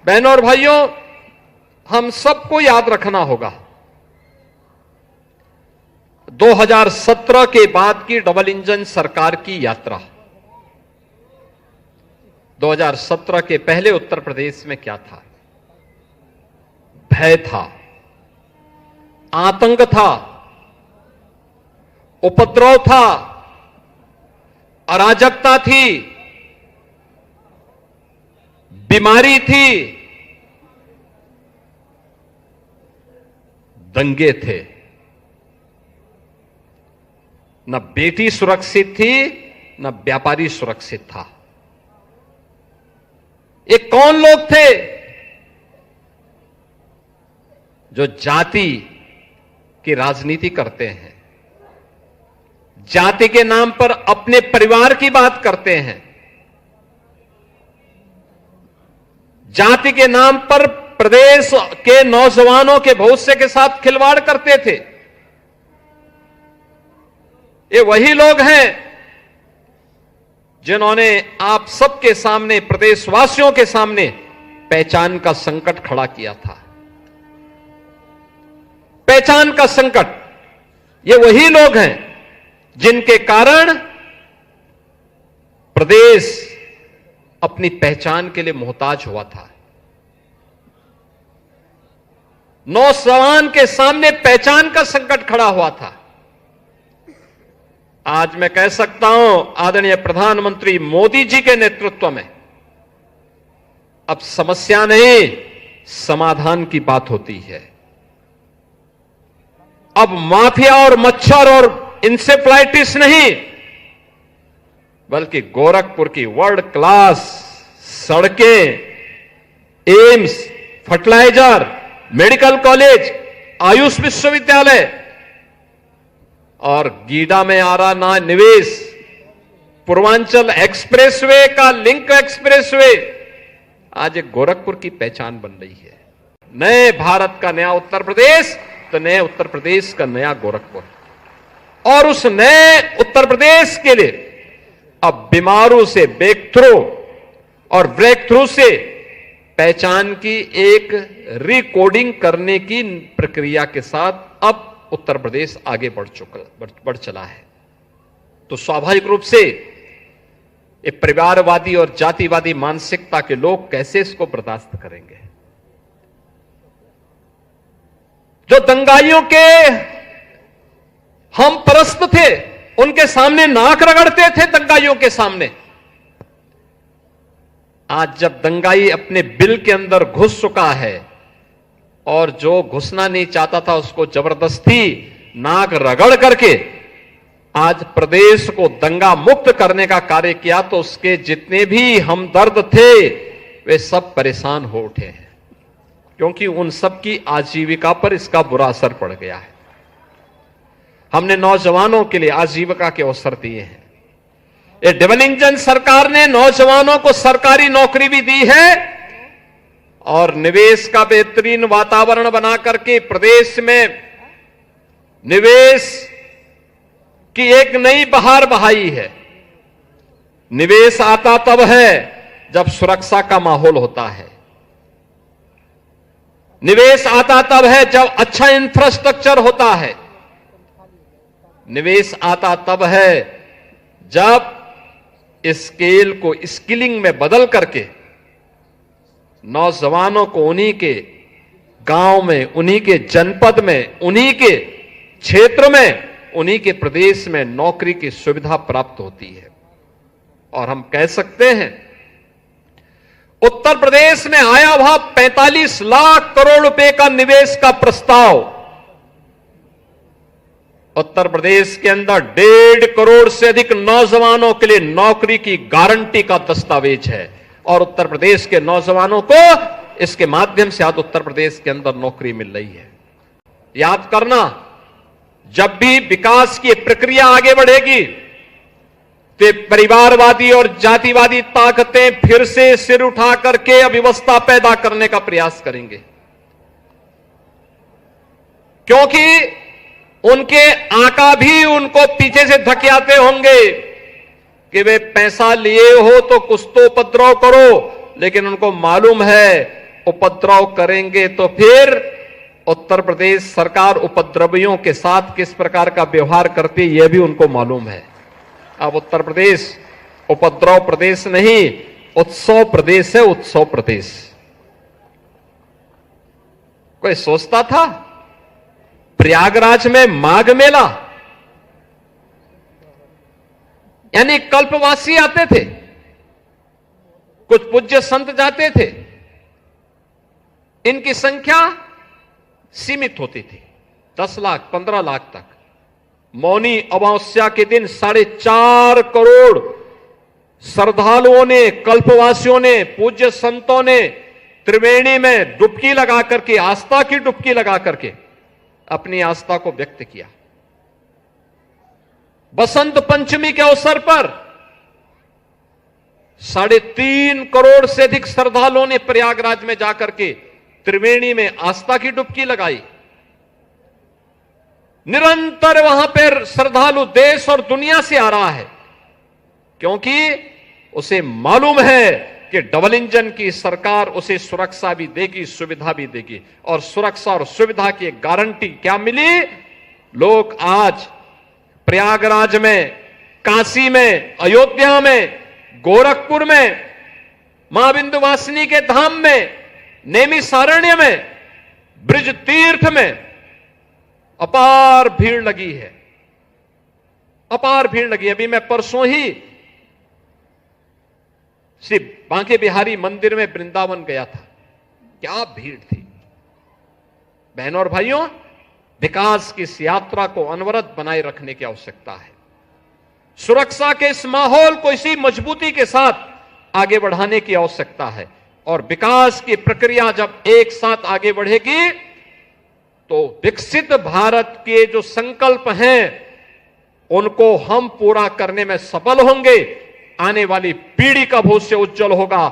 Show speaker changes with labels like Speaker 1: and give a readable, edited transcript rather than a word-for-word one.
Speaker 1: बहनों और भाइयों, हम सबको याद रखना होगा 2017 के बाद की डबल इंजन सरकार की यात्रा। 2017 के पहले उत्तर प्रदेश में क्या था? भय था, आतंक था, उपद्रव था, अराजकता थी, बीमारी थी, दंगे थे। न बेटी सुरक्षित थी, न व्यापारी सुरक्षित था। ये कौन लोग थे जो जाति की राजनीति करते हैं, जाति के नाम पर अपने परिवार की बात करते हैं, जाति के नाम पर प्रदेश के नौजवानों के भविष्य के साथ खिलवाड़ करते थे। ये वही लोग हैं जिन्होंने आप सबके सामने, प्रदेशवासियों के सामने पहचान का संकट खड़ा किया था। पहचान का संकट, ये वही लोग हैं जिनके कारण प्रदेश अपनी पहचान के लिए मोहताज हुआ था। नौजवान के सामने पहचान का संकट खड़ा हुआ था। आज मैं कह सकता हूं, आदरणीय प्रधानमंत्री मोदी जी के नेतृत्व में अब समस्या नहीं, समाधान की बात होती है। अब माफिया और मच्छर और इंसेफ्लाइटिस नहीं, बल्कि गोरखपुर की वर्ल्ड क्लास सड़कें, AIIMS, fertiliser, medical college, AYUSH विश्वविद्यालय और गीडा में आ रहा ना निवेश, पूर्वांचल एक्सप्रेसवे का लिंक एक्सप्रेसवे आज एक गोरखपुर की पहचान बन रही है। नए भारत का नया उत्तर प्रदेश, तो नए उत्तर प्रदेश का नया गोरखपुर। और उस नए उत्तर प्रदेश के लिए अब बीमारों से ब्रेक थ्रू और ब्रेक थ्रू से पहचान की एक रिकोडिंग करने की प्रक्रिया के साथ अब उत्तर प्रदेश आगे बढ़ चला है। तो स्वाभाविक रूप से ये परिवारवादी और जातिवादी मानसिकता के लोग कैसे इसको बर्दाश्त करेंगे? जो दंगाइयों के हम परस्त थे, उनके सामने नाक रगड़ते थे दंगाइयों के सामने, आज जब दंगाई अपने बिल के अंदर घुस चुका है और जो घुसना नहीं चाहता था उसको जबरदस्ती नाक रगड़ करके आज प्रदेश को दंगा मुक्त करने का कार्य किया, तो उसके जितने भी हमदर्द थे वे सब परेशान हो उठे हैं, क्योंकि उन सब की आजीविका पर इसका बुरा असर पड़ गया है। हमने नौजवानों के लिए आजीविका के अवसर दिए हैं। ये डबल इंजन सरकार ने नौजवानों को सरकारी नौकरी भी दी है और निवेश का बेहतरीन वातावरण बना करके प्रदेश में निवेश की एक नई बहार बहाई है। निवेश आता तब है जब सुरक्षा का माहौल होता है। निवेश आता तब है जब अच्छा इंफ्रास्ट्रक्चर होता है। निवेश आता तब है जब स्केल को स्किलिंग में बदल करके नौजवानों को उन्हीं के गांव में, उन्हीं के जनपद में, उन्हीं के क्षेत्र में, उन्हीं के प्रदेश में नौकरी की सुविधा प्राप्त होती है। और हम कह सकते हैं उत्तर प्रदेश में आया हुआ 45 लाख करोड़ रुपए का निवेश का प्रस्ताव, उत्तर प्रदेश के अंदर 1.5 करोड़ से अधिक नौजवानों के लिए नौकरी की गारंटी का दस्तावेज है। और उत्तर प्रदेश के नौजवानों को इसके माध्यम से आज उत्तर प्रदेश के अंदर नौकरी मिल रही है। याद करना, जब भी विकास की प्रक्रिया आगे बढ़ेगी तो परिवारवादी और जातिवादी ताकतें फिर से सिर उठा करके अव्यवस्था पैदा करने का प्रयास करेंगे, क्योंकि उनके आका भी उनको पीछे से धकेलते होंगे कि वे पैसा लिए हो तो कुछ तो उपद्रव करो, लेकिन उनको मालूम है उपद्रव करेंगे तो फिर उत्तर प्रदेश सरकार उपद्रवियों के साथ किस प्रकार का व्यवहार करती है यह भी उनको मालूम है। अब उत्तर प्रदेश उपद्रव प्रदेश नहीं, उत्सव प्रदेश है, उत्सव प्रदेश। कोई सोचता था प्रयागराज में माघ मेला, यानी कल्पवासी आते थे, कुछ पूज्य संत जाते थे, इनकी संख्या सीमित होती थी 10 लाख 15 लाख तक। मौनी अमावस्या के दिन 4.5 करोड़ श्रद्धालुओं ने, कल्पवासियों ने, पूज्य संतों ने त्रिवेणी में डुबकी लगा करके, आस्था की डुबकी लगा करके अपनी आस्था को व्यक्त किया। बसंत पंचमी के अवसर पर 3.5 करोड़ से अधिक श्रद्धालुओं ने प्रयागराज में जाकर के त्रिवेणी में आस्था की डुबकी लगाई। निरंतर वहां पर श्रद्धालु देश और दुनिया से आ रहा है, क्योंकि उसे मालूम है कि डबल इंजन की सरकार उसे सुरक्षा भी देगी, सुविधा भी देगी। और सुरक्षा और सुविधा की गारंटी क्या मिली? लोग आज प्रयागराज में, काशी में, अयोध्या में, गोरखपुर में, मां विंध्यवासिनी के धाम में, नैमिषारण्य में, ब्रज तीर्थ में अपार भीड़ लगी है, अपार भीड़ लगी है। अभी मैं परसों ही श्री बांके बिहारी मंदिर में वृंदावन गया था, क्या भीड़ थी। बहनों और भाइयों, विकास की इस यात्रा को अनवरत बनाए रखने की आवश्यकता है। सुरक्षा के इस माहौल को इसी मजबूती के साथ आगे बढ़ाने की आवश्यकता है। और विकास की प्रक्रिया जब एक साथ आगे बढ़ेगी तो विकसित भारत के जो संकल्प हैं उनको हम पूरा करने में सफल होंगे। आने वाली पीढ़ी का भविष्य उज्जवल होगा।